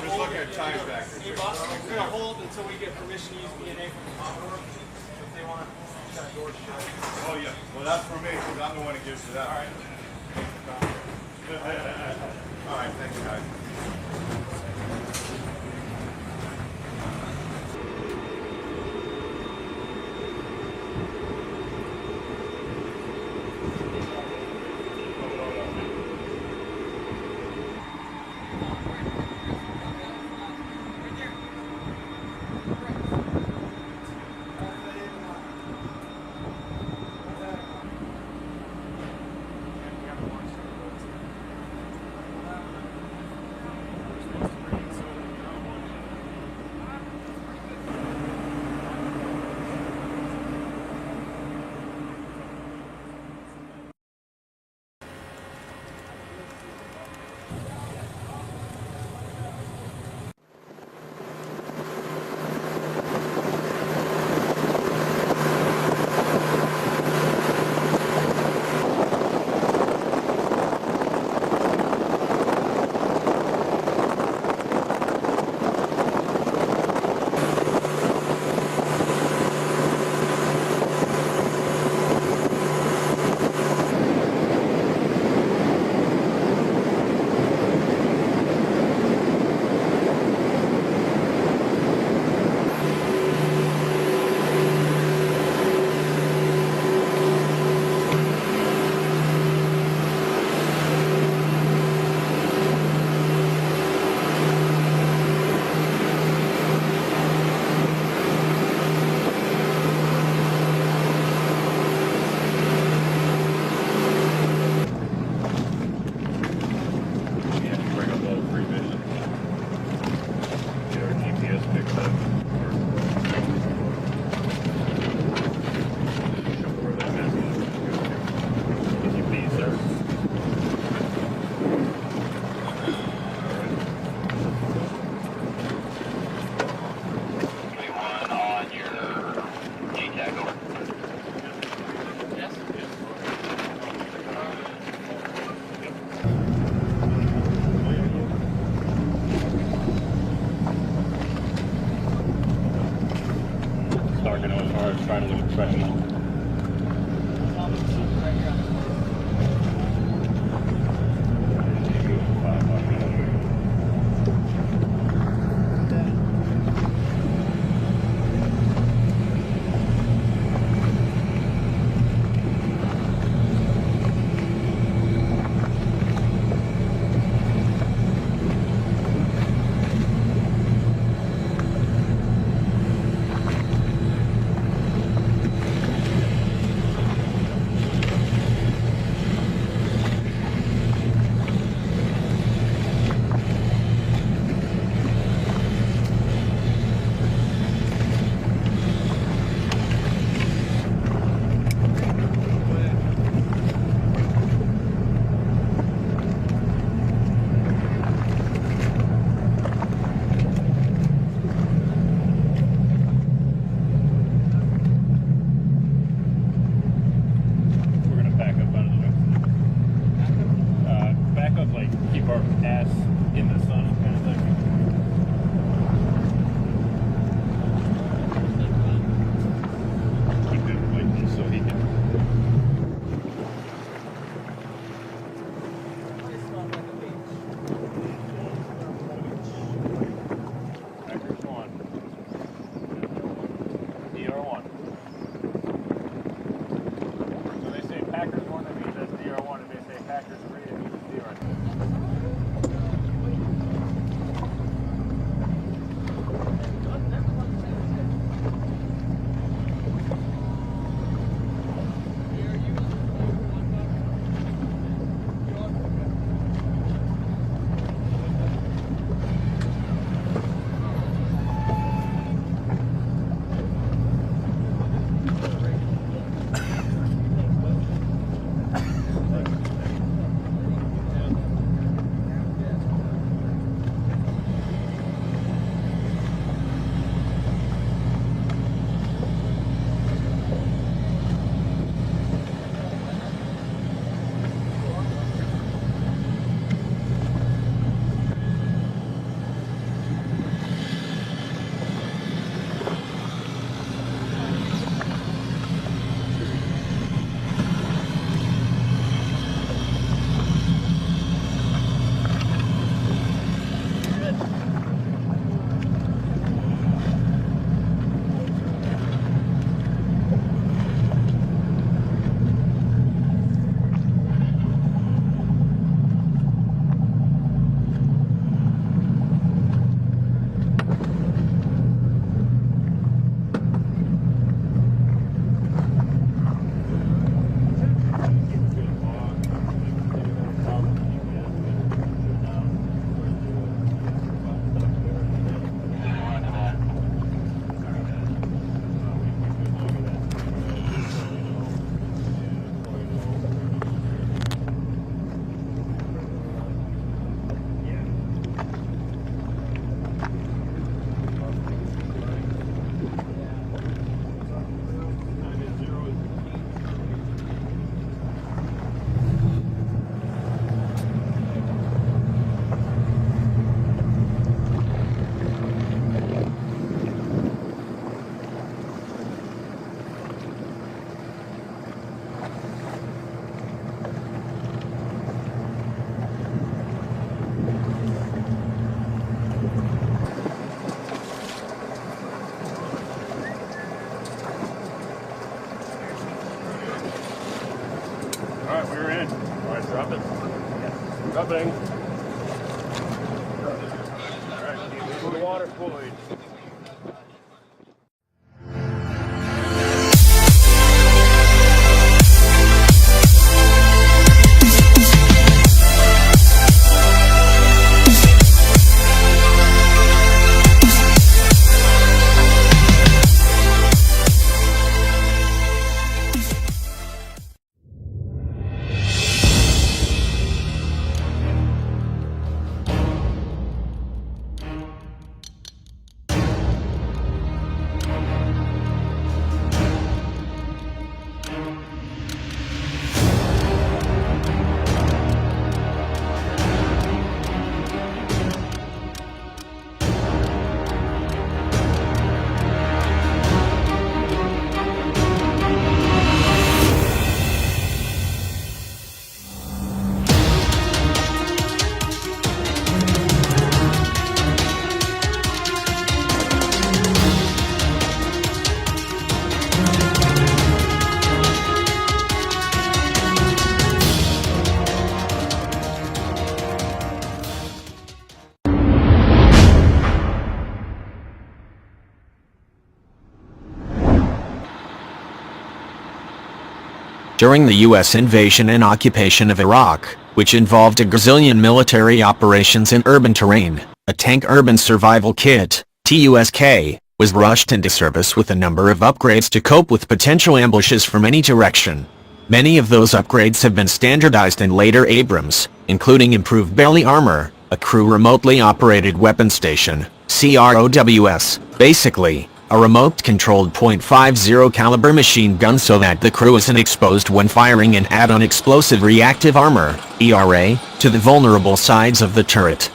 just looking at time factors. Hey, boss, we're going to hold until we get permission to use DNA from the top. If they want that door shut. Oh, yeah. Well, that's for me, because I'm the one that gives you that. All right. All right, thanks, guys. Trying to look professional. happening. Alright, keep the water fluid. During the U.S. invasion and occupation of Iraq, which involved a gazillion military operations in urban terrain, a Tank Urban Survival Kit, TUSK, was rushed into service with a number of upgrades to cope with potential ambushes from any direction. Many of those upgrades have been standardized in later Abrams, including improved belly armor, a crew remotely operated weapon station, CROWS, basically a remote-controlled .50 caliber machine gun so that the crew isn't exposed when firing an add-on explosive reactive armor, ERA, to the vulnerable sides of the turret.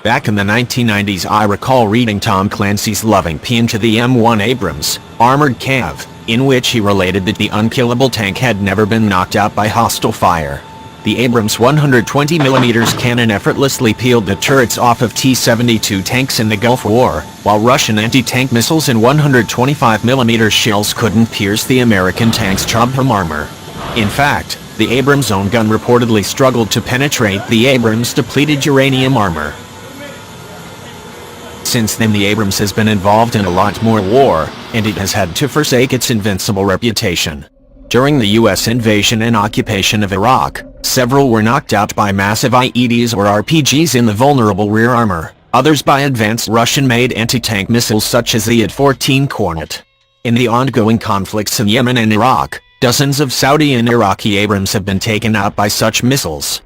Back in the 1990s, I recall reading Tom Clancy's loving paean to the M1 Abrams, Armored Cav, in which he related that the unkillable tank had never been knocked out by hostile fire. The Abrams 120mm cannon effortlessly peeled the turrets off of T-72 tanks in the Gulf War, while Russian anti-tank missiles and 125mm shells couldn't pierce the American tank's chubham armor. In fact, the Abrams' own gun reportedly struggled to penetrate the Abrams' depleted uranium armor. Since then, the Abrams has been involved in a lot more war, and it has had to forsake its invincible reputation. During the U.S. invasion and occupation of Iraq, several were knocked out by massive IEDs or RPGs in the vulnerable rear armor, others by advanced Russian-made anti-tank missiles such as the AT-14 Kornet. In the ongoing conflicts in Yemen and Iraq, dozens of Saudi and Iraqi Abrams have been taken out by such missiles.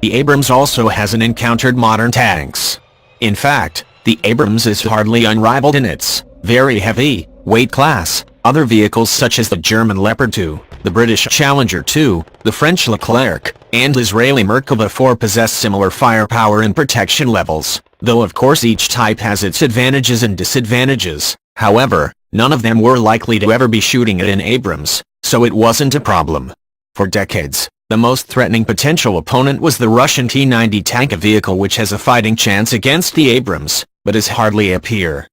The Abrams also hasn't encountered modern tanks. In fact, the Abrams is hardly unrivaled in its very heavy weight class. Other vehicles such as the German Leopard 2, the British Challenger 2, the French Leclerc, and Israeli Merkava 4 possess similar firepower and protection levels, though of course each type has its advantages and disadvantages. However, none of them were likely to ever be shooting at an Abrams, so it wasn't a problem. For decades, the most threatening potential opponent was the Russian T-90 tank, a vehicle which has a fighting chance against the Abrams, but is hardly a peer.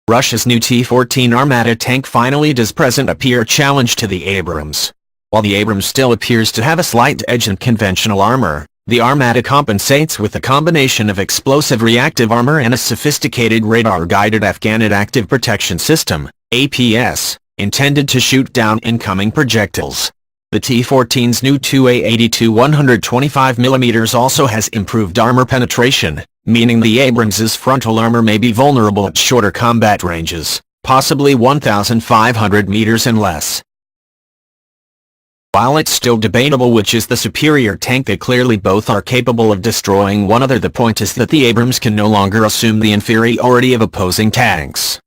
Russia's new T-14 Armata tank finally does present a peer challenge to the Abrams. While the Abrams still appears to have a slight edge in conventional armor, the Armata compensates with a combination of explosive reactive armor and a sophisticated radar-guided Afghan Active Protection System, APS, intended to shoot down incoming projectiles. The T-14's new 2A82 125mm also has improved armor penetration, meaning the Abrams' frontal armor may be vulnerable at shorter combat ranges, possibly 1,500 meters and less. While it's still debatable which is the superior tank, they clearly both are capable of destroying one another. The point is that the Abrams can no longer assume the inferiority of opposing tanks.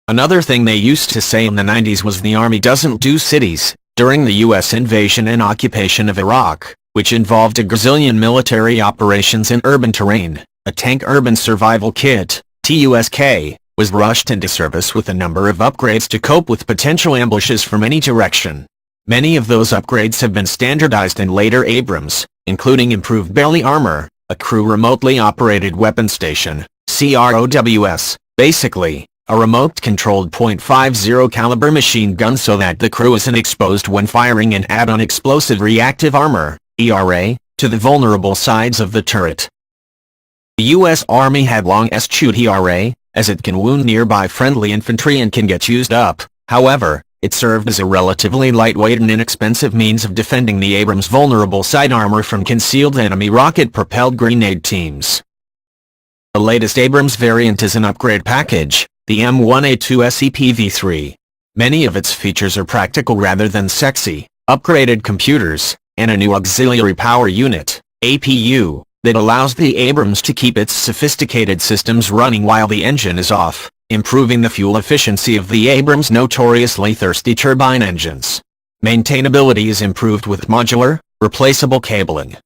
Another thing they used to say in the 90s was the Army doesn't do cities. During the U.S. invasion and occupation of Iraq, which involved a gazillion military operations in urban terrain, a Tank Urban Survival Kit, TUSK, was rushed into service with a number of upgrades to cope with potential ambushes from any direction. Many of those upgrades have been standardized in later Abrams, including improved belly armor, a crew remotely operated weapon station, CROWS, basically a remote-controlled .50 caliber machine gun so that the crew isn't exposed when firing an add-on explosive reactive armor, ERA, to the vulnerable sides of the turret. The U.S. Army had long eschewed ERA, as it can wound nearby friendly infantry and can get used up. However, it served as a relatively lightweight and inexpensive means of defending the Abrams' vulnerable side armor from concealed enemy rocket-propelled grenade teams. The latest Abrams variant is an upgrade package, the M1A2 SEPV3. Many of its features are practical rather than sexy, upgraded computers, and a new auxiliary power unit, APU, that allows the Abrams to keep its sophisticated systems running while the engine is off, improving the fuel efficiency of the Abrams' notoriously thirsty turbine engines. Maintainability is improved with modular, replaceable cabling.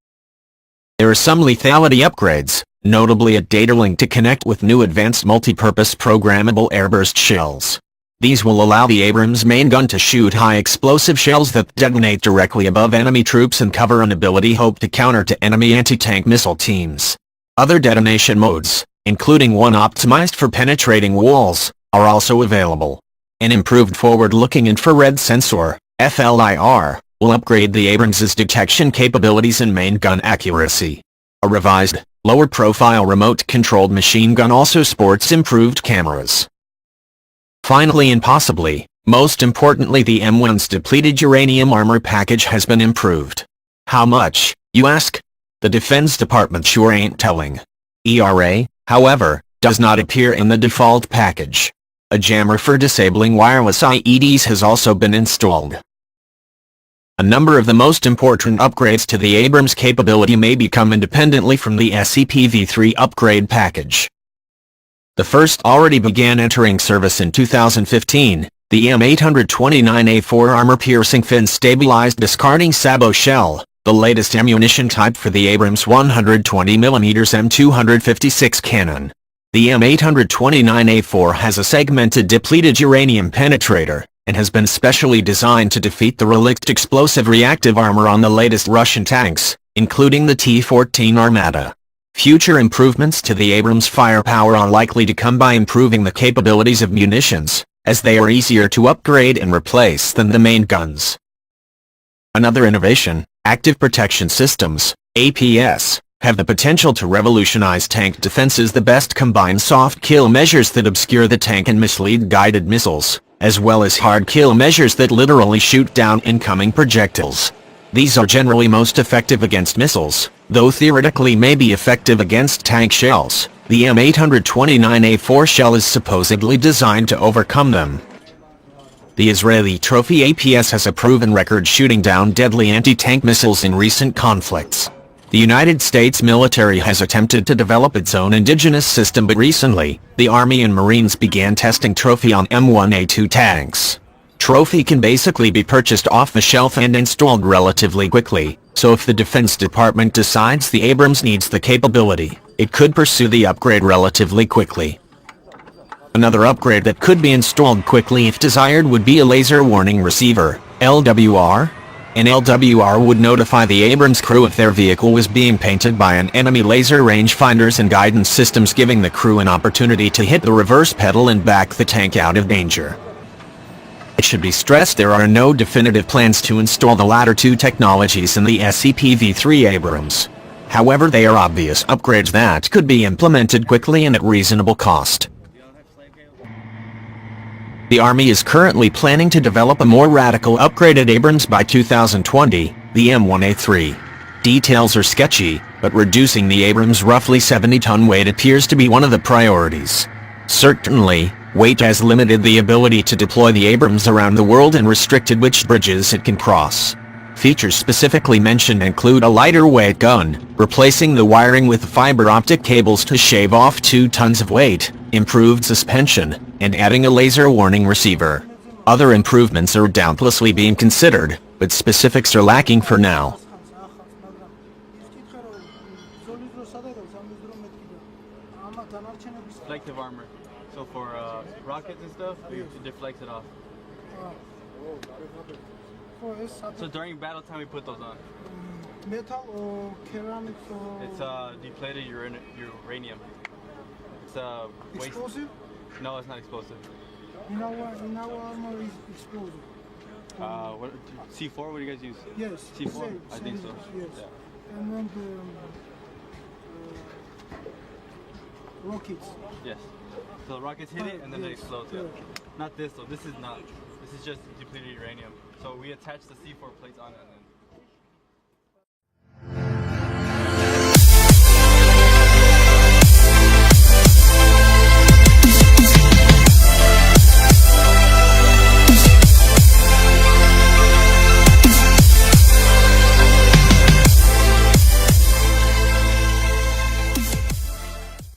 There are some lethality upgrades, notably a data link to connect with new advanced multi-purpose programmable airburst shells. These will allow the Abrams main gun to shoot high explosive shells that detonate directly above enemy troops and cover an ability hoped to counter to enemy anti-tank missile teams. Other detonation modes, including one optimized for penetrating walls, are also available. An improved forward-looking infrared sensor, FLIR, will upgrade the Abrams' detection capabilities and main gun accuracy. A revised, lower-profile remote-controlled machine gun also sports improved cameras. Finally and possibly, most importantly, the M1's depleted uranium armor package has been improved. How much, you ask? The Defense Department sure ain't telling. ERA, however, does not appear in the default package. A jammer for disabling wireless IEDs has also been installed. A number of the most important upgrades to the Abrams capability may become independently from the SEPV3 upgrade package. The first already began entering service in 2015, the M829A4 armor-piercing fin-stabilized discarding sabot shell, the latest ammunition type for the Abrams 120mm M256 cannon. The M829A4 has a segmented depleted uranium penetrator, and has been specially designed to defeat the relict explosive reactive armor on the latest Russian tanks, including the T-14 Armata. Future improvements to the Abrams firepower are likely to come by improving the capabilities of munitions, as they are easier to upgrade and replace than the main guns. Another innovation, active protection systems, APS, have the potential to revolutionize tank defenses. The best combine soft kill measures that obscure the tank and mislead guided missiles, as well as hard kill measures that literally shoot down incoming projectiles. These are generally most effective against missiles, though theoretically may be effective against tank shells. The M829A4 shell is supposedly designed to overcome them. The Israeli Trophy APS has a proven record shooting down deadly anti-tank missiles in recent conflicts. The United States military has attempted to develop its own indigenous system, but recently, the Army and Marines began testing Trophy on M1A2 tanks. Trophy can basically be purchased off the shelf and installed relatively quickly, so if the Defense Department decides the Abrams needs the capability, it could pursue the upgrade relatively quickly. Another upgrade that could be installed quickly if desired would be a laser warning receiver, LWR. An LWR would notify the Abrams crew if their vehicle was being painted by an enemy laser rangefinders and guidance systems, giving the crew an opportunity to hit the reverse pedal and back the tank out of danger. It should be stressed there are no definitive plans to install the latter two technologies in the SEPV3 Abrams. However, they are obvious upgrades that could be implemented quickly and at reasonable cost. The Army is currently planning to develop a more radical upgraded Abrams by 2020, the M1A3. Details are sketchy, but reducing the Abrams' roughly 70-ton weight appears to be one of the priorities. Certainly, weight has limited the ability to deploy the Abrams around the world and restricted which bridges it can cross. Features specifically mentioned include a lighter weight gun, replacing the wiring with fiber optic cables to shave off 2 tons of weight, improved suspension, and adding a laser warning receiver. Other improvements are doubtlessly being considered, but specifics are lacking for now. Deflective armor. So for rockets and stuff, you deflect it off. So during battle time, we put those on. Metal or ceramics or... It's depleted uranium. It's waste. Explosive? No, it's not explosive. In our armor is explosive. What C4? What do you guys use? Yes. C4? Same, I think so. Yes. Yeah. And then the rockets. Yes. So the rockets hit it and then it Yes, explodes. yeah. Not this though. This is not. This is just depleted uranium. So we attach the C4 plates on it and then